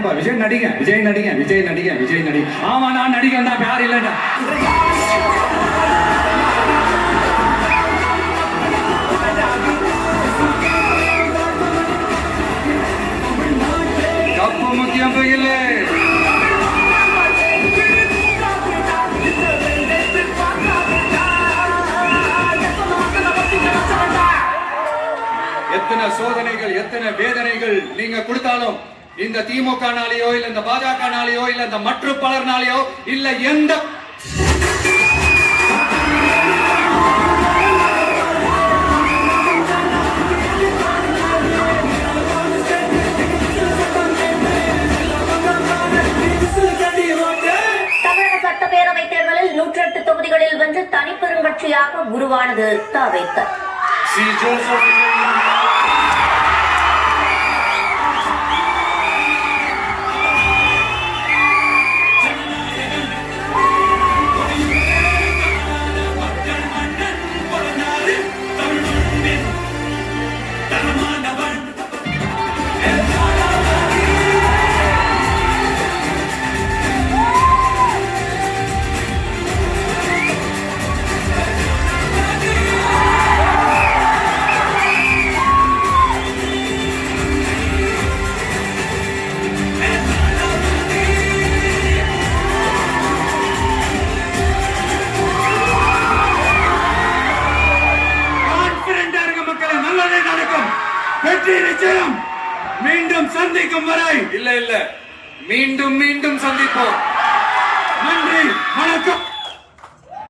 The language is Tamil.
என்னப்பா விஜய் நடிங்க விஜய் நடிங்க விஜய் நடிங்க விஜய் நடி. ஆமா நான் நடிகன் தான், யார் இல்லைடா. கப்பு முக்கியம் இல்லை. எத்தனை சோதனைகள் எத்தனை வேதனைகள் நீங்க கொடுத்தாலும் இந்த திமுக நாளையோ இல்ல இந்த பாஜக நாளையோ இல்ல இந்த மற்ற பலர் நாளையோ இல்ல எந்த தமிழக சட்டப்பேரவை தேர்தலில் 108 தொகுதிகளில் வென்று தனிப்பெருங்கட்சியாக உருவானது தவிர்த்த வெற்றி நிச்சயம். மீண்டும் சந்திக்கும் வரை இல்ல மீண்டும் மீண்டும் சந்திப்போம். நன்றி.